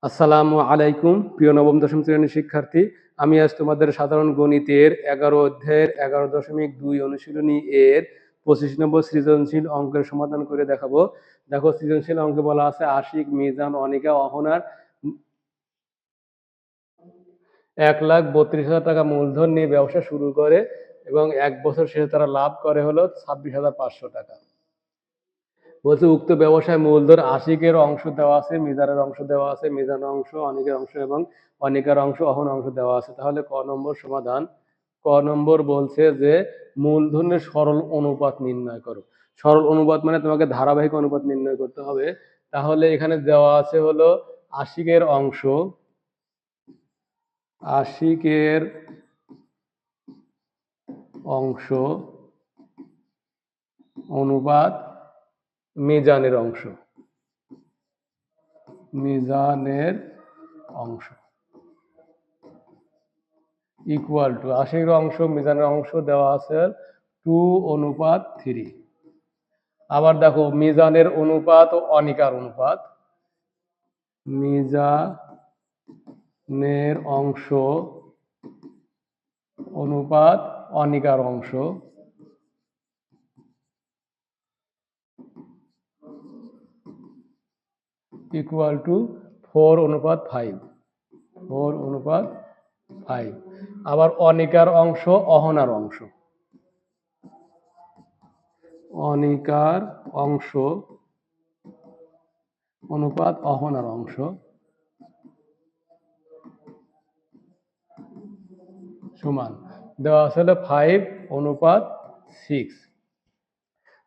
আসসালামু আলাইকুম প্রিয় নবম দশম শ্রেণীর শিক্ষার্থী। আমি আজ তোমাদের সাধারণ গণিতের 11 অধ্যায়ের 11.2 অনুশীলনী এর 25 নম্বর সৃজনশীল অঙ্কের সমাধান করে দেখাবো। দেখো, সৃজনশীল অঙ্কে বলা আছে আশিক, মিজান, অনিকা, অহনার 1,32,000 টাকা মূলধন নিয়ে ব্যবসা শুরু করে এবং 1 বছর শেষে তারা লাভ করে হলো 26,500 টাকা। বলছে উক্ত ব্যবসায় মূলধন আশিকের অংশ দেওয়া আছে, মিজানের অংশ দেওয়া আছে, মিজানের অংশ, অনিকের অংশ এবং অনিকার অংশ, অহন অংশ দেওয়া আছে। তাহলে ক নম্বর সমাধান। ক নম্বর বলছে যে মূলধনের সরল অনুপাত নির্ণয় করো। সরল অনুপাত মানে তোমাকে ধারাবাহিক অনুপাত নির্ণয় করতে হবে। তাহলে এখানে দেওয়া আছে হলো আশিকের অংশ, আশিকের অংশ অনুপাত মিজানের অংশ, মিজানের অংশ ইকুয়াল টু আশির অংশ মিজানের অংশ দেওয়া আছে 2:3। আবার দেখো মিজানের অনুপাত ও অনিকার অনুপাত, মিজানের অংশ অনুপাত অনিকার অংশ ইকুয়াল টু 4:5, 4:5। আবার অনিকার অংশ অহনার অংশ, অনিকার অংশ অনুপাত অহনার অংশ সমান দেওয়া আসলে 5:6।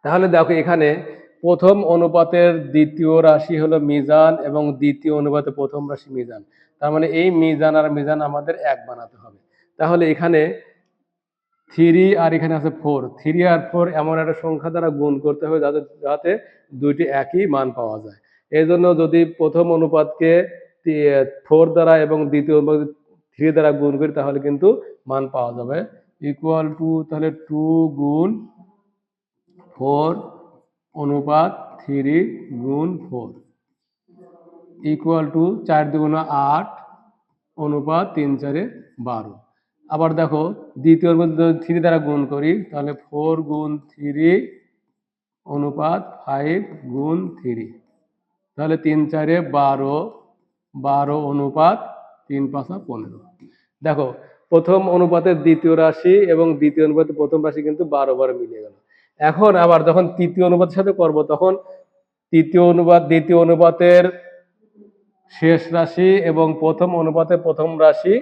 তাহলে দেখো এখানে প্রথম অনুপাতের দ্বিতীয় রাশি হলো মিজান এবং দ্বিতীয় অনুপাতে প্রথম রাশি মিজান। তার মানে এই মিজান আর মিজান আমাদের এক বানাতে হবে। তাহলে এখানে 3 আর এখানে আছে 4, 3 আর 4 এমন একটা সংখ্যা দ্বারা গুণ করতে হবে যাতে দুইটি একই মান পাওয়া যায়। এই জন্য যদি প্রথম অনুপাতকে 4 দ্বারা এবং দ্বিতীয় অনুপাত 3 দ্বারা গুণ করি তাহলে কিন্তু মান পাওয়া যাবে। ইকুয়াল টু তাহলে 2 গুণ 4 অনুপাত 3 গুণ 4 ইকুয়াল টু 4 দুগুণ 8 অনুপাত 3 4 12। আবার দেখো দ্বিতীয় মধ্যে 3 দ্বারা গুণ করি তাহলে 4 গুণ 3 অনুপাত 5 গুণ 3, তাহলে 3 4 12, 12 অনুপাত 3 5 15। দেখো প্রথম অনুপাতের দ্বিতীয় রাশি এবং দ্বিতীয় অনুপাতের প্রথম রাশি কিন্তু 12 বার মিলে গেল। এখন আবার যখন তৃতীয় অনুপাতের সাথে করব তখন তৃতীয় অনুপাত দ্বিতীয় অনুপাতের শেষ রাশি এবং প্রথম অনুপাতে প্রথম রাশি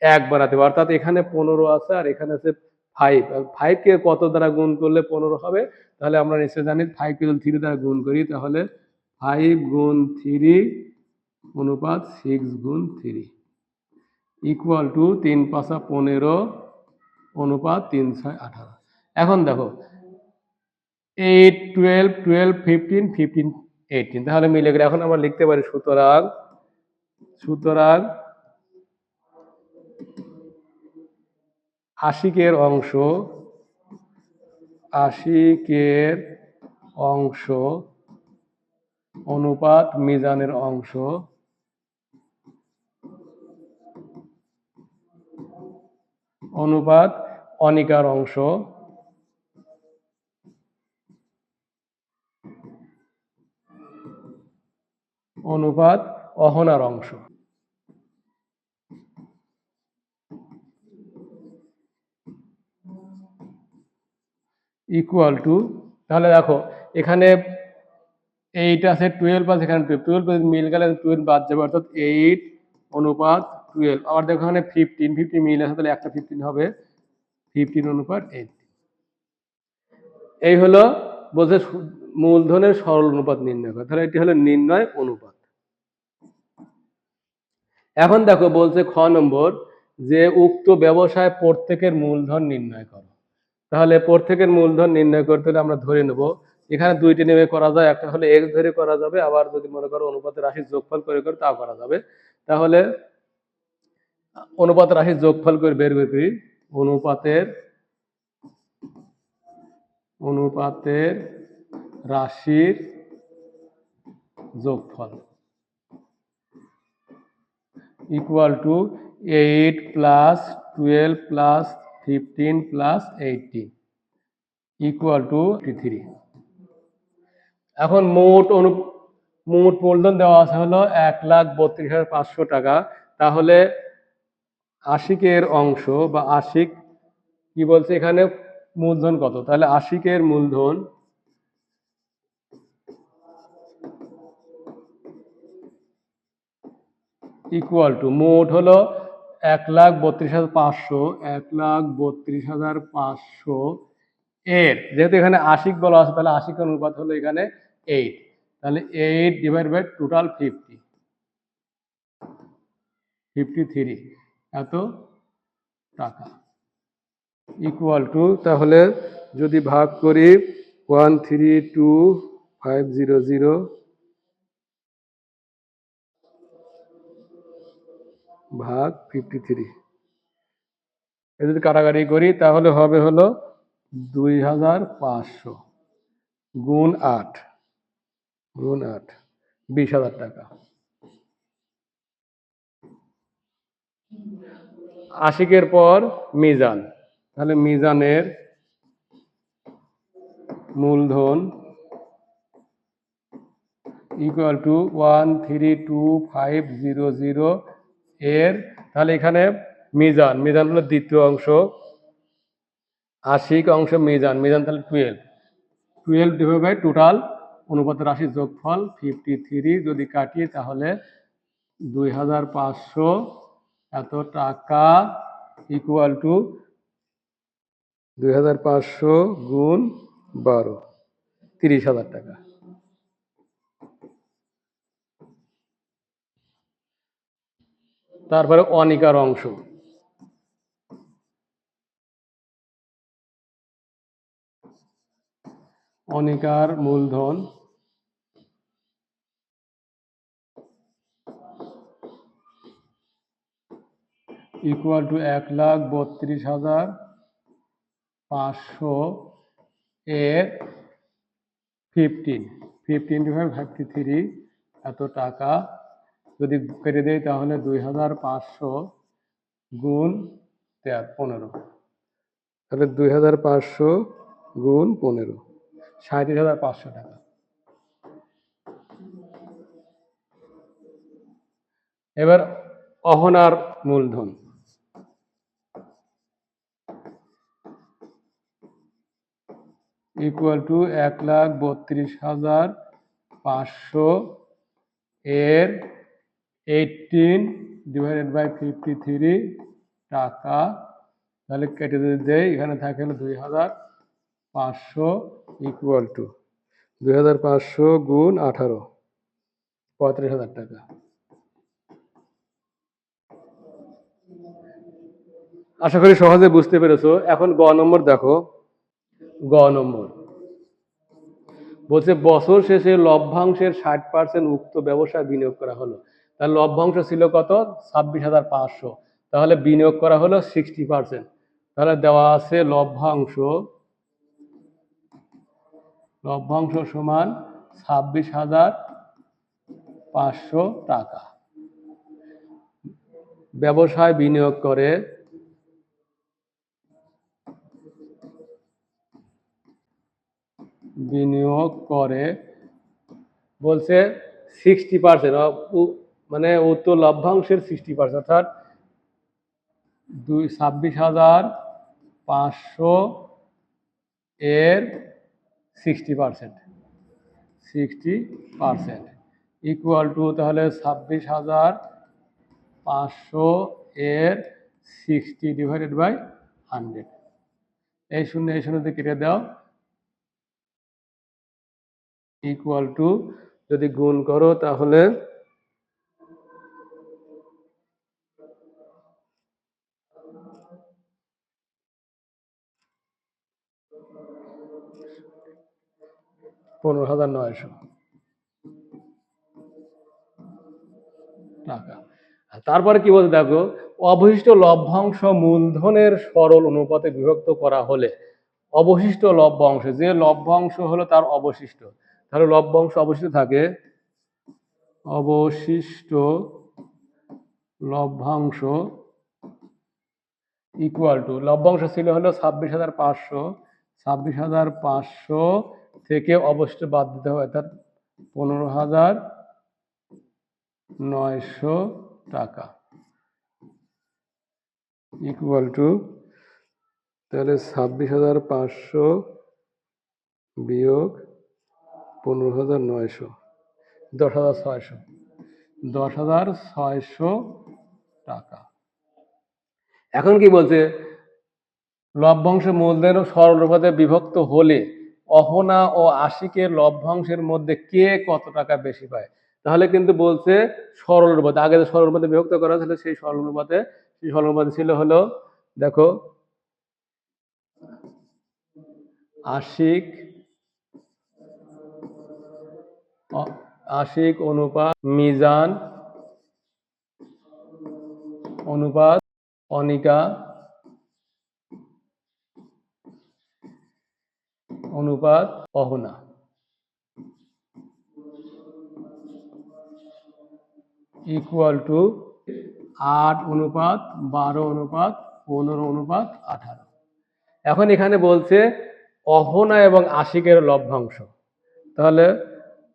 এক বানাতে হবে। অর্থাৎ এখানে 15 আছে আর এখানে আছে 5। 5 কে কত দ্বারা গুণ করলে 15 হবে? তাহলে আমরা নিশ্চয় জানি 5 কে যদি 3 দ্বারা গুণ করি তাহলে 5 গুণ 3 অনুপাত 6 গুণ 3 ইকুয়াল টু 3 5 15 অনুপাত 3 6 18। এখন দেখো 8 12 12 15 15 18 তাহলে মিলে গেলে এখন আমরা লিখতে পারি সুতরাং আশিকের অংশ অনুপাত মিজানের অংশ অনুপাত অনিকার অংশ অনুপাত অহনার অংশ ইকুয়াল টু, তাহলে দেখো এখানে 8 আছে 12 আছে, এখানে 12 মিল গেলে 12 বাদ যাবে অর্থাৎ 8 অনুপাত 12। আবার দেখো এখানে 15 মিল আছে তাহলে একটা 15 হবে 15 অনুপাত 8। এই হলো বলছে মূলধনের সরল অনুপাত নির্ণয় করা। তাহলে এটি হলো নির্ণয় অনুপাত। এখন দেখো বলছে খ নম্বর যে উক্ত ব্যবসায় প্রত্যেকের মূলধন নির্ণয় করো। তাহলে প্রত্যেকের মূলধন নির্ণয় করতে হলে আমরা ধরে নেব এখানে দুইটি নেমে করা যায়, একটা হলে এক্স ধরে করা যাবে, আবার যদি মনে করো অনুপাতের রাশির যোগফল করে তাও করা যাবে। তাহলে অনুপাতের রাশির যোগফল করে বের করি অনুপাতের রাশির যোগফল equal to 8 plus 12 plus 15 plus 18 equal to 3। এখন মোট মূলধন দেওয়া আছে হলো 1,32,500 টাকা। তাহলে আশিকের অংশ বা আশিক কি বলছে এখানে মূলধন কত, তাহলে আশিকের মূলধন ইকুয়াল টু মোট হলো 1,32,500, 1,32,500 এর, যেহেতু এখানে আশিক বলা আছে তাহলে আশিকের অনুপাত হলো এখানে 8, তাহলে 8 ডিভাইড বাই টোটাল 53 এত টাকা ইকুয়াল টু, তাহলে যদি ভাগ করি 132,500 ভাগ 53, এ যদি কাটাকাটি করি তাহলে হবে হলো 2,500 গুণ 8 20,000 টাকা। আশিকের পর মিজান, তাহলে মিজানের মূলধন ইকুয়াল টু 132,500 এর, তাহলে এখানে মিজান হলো দ্বিতীয় অংশ, আশিক অংশ মিজান তাহলে 12 ডিভাইড বাই টোটাল অনুপাতের রাশির যোগফল 53, যদি কাটি তাহলে 2,500 এত টাকা ইকুয়াল টু 2,500 গুণ 12 30,000 টাকা। তারপরে অনিকার অংশ, অনিকার মূলধন ইকুয়াল টু 1,32,500 এর 15 ডিভাইড 53 এত টাকা, যদি কেটে দেয় তাহলে 2,500 গুণ 15, তাহলে 2,500 গুণ 15 37,500 টাকা। এবার অহনার মূলধন ইকুয়াল টু 1,32,500 এর 18 ডিভাইডেড বাই 53 টাকা, তাহলে কেটে যদি দেয় এখানে থাকে হলো 2,500 ইকুয়াল টু 2,500 গুণ 18 35,000 টাকা। আশা করি সহজে বুঝতে পেরেছো। এখন গ নম্বর দেখো, গ নম্বর বলছে বছর শেষে লভ্যাংশের 60% উক্ত ব্যবসায় বিনিয়োগ করা হলো। তাহলে লভ্যাংশ ছিল কত 26,500, তাহলে বিনিয়োগ করা হলো 60%, তাহলে দেওয়া আছে লভ্যাংশ সমান 26,500 টাকা। ব্যবসায় বিনিয়োগ করে বলছে 60%, মানে উত্তর লভ্যাংশের 60%, অর্থাৎ 26,500 এর 60% ইকুয়াল টু, তাহলে 26,500 এর 60 ডিভাইডেড বাই 100, এই শূন্য দিয়ে কেটে দাও ইকুয়াল টু, যদি গুণ করো তাহলে 15,900 টাকা। তারপরে কি বলছে দেখো, অবশিষ্ট লভ্যাংশ মূলধনের সরল অনুপাতে বিভক্ত করা হলে অবশিষ্ট লভ্যাংশ, যে লভ্যাংশ হলো তার অবশিষ্ট, তাহলে লভ্যাংশ অবশিষ্ট থাকে, অবশিষ্ট লভ্যাংশ ইকুয়াল টু, লভ্যাংশ ছিল হলো 26,500, 26,500 থেকে অবশ্যই বাদ দিতে হবে, অর্থাৎ 15,900 টাকা ইকুয়াল টু, তাহলে 26,500 বিয়োগ 15,900, 10,600, 10,600 টাকা। এখন কি বলছে, লভ্যাংশ মূলধন সরল অনুপাতে বিভক্ত হলে অহনা ও আশিকের লভ্যাংশের মধ্যে কে কত টাকা বেশি পায়। তাহলে কিন্তু বলছে সরল অনুপাতে, আগে যে সরল অনুপাতে বিভক্ত করা ছিল সেই সরল অনুপাতে, ছিল হলো, দেখো, আশিক অনুপাত মিজান অনুপাত অনিকা অনুপাত অহনা, ইকুয়াল টু 8:12:15:18। এখন এখানে বলছে অহনা এবং আশিকের লভ্যাংশ, তাহলে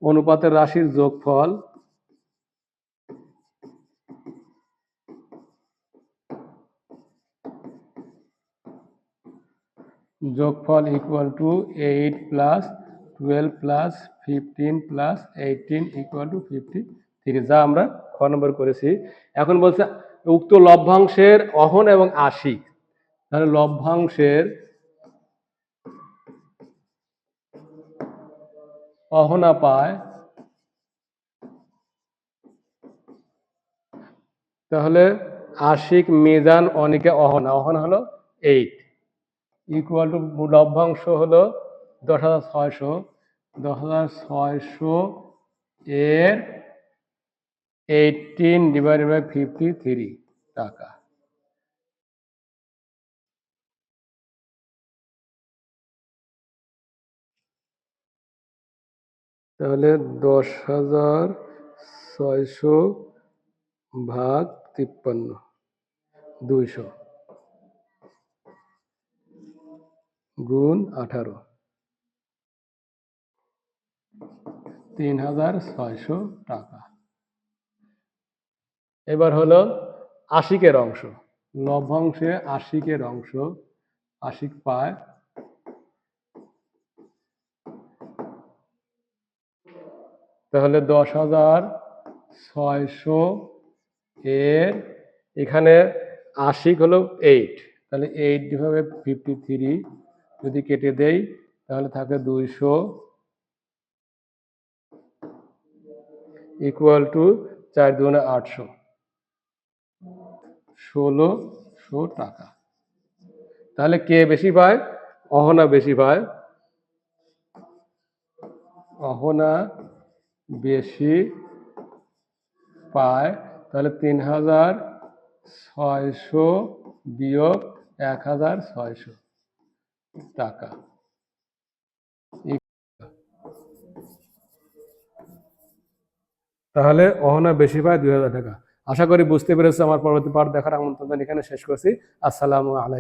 অনুপাতের রাশির যোগফল equal to 8 plus 12 plus 15 plus 18 equal to 53, যা আমরা খ নম্বর করেছি। এখন বলছে উক্ত লভ্যাংশের অহন এবং আশিক, তাহলে লভ্যাংশের অহনা পায়, তাহলে আশিক মিজান অনিকা অহনা, অহনা হলো 8 ইকুয়াল টু লভ্যাংশ হলো 10,600, 10,600 এর 18/53 টাকা। তাহলে 10,600 ভাগ 53, 200 গুণ 18, 3,600 টাকা। এবার হলো আশিকের অংশ, লভ্যাংশে আশিকের অংশ, আশিক পায়, তাহলে 10,600 এর, এখানে আশিক হলো 8, তাহলে 8/53 যদি কেটে দেই তাহলে থাকে 200 ইকুয়াল টু 4×800, 1,600 টাকা। তাহলে কে বেশি পায়, অহনা বেশি পায়, অহনা বেশি পায়, তাহলে 3,600 বিয়োগ 1,600 টাকা। তাহলে অহনা বেশি পায় 2,000 টাকা। আশা করি বুঝতে পেরেছো। আমার পরবর্তী পাঠ দেখার আমন্ত্রণ এখানে শেষ করছি। আসসালামু আলাইকুম।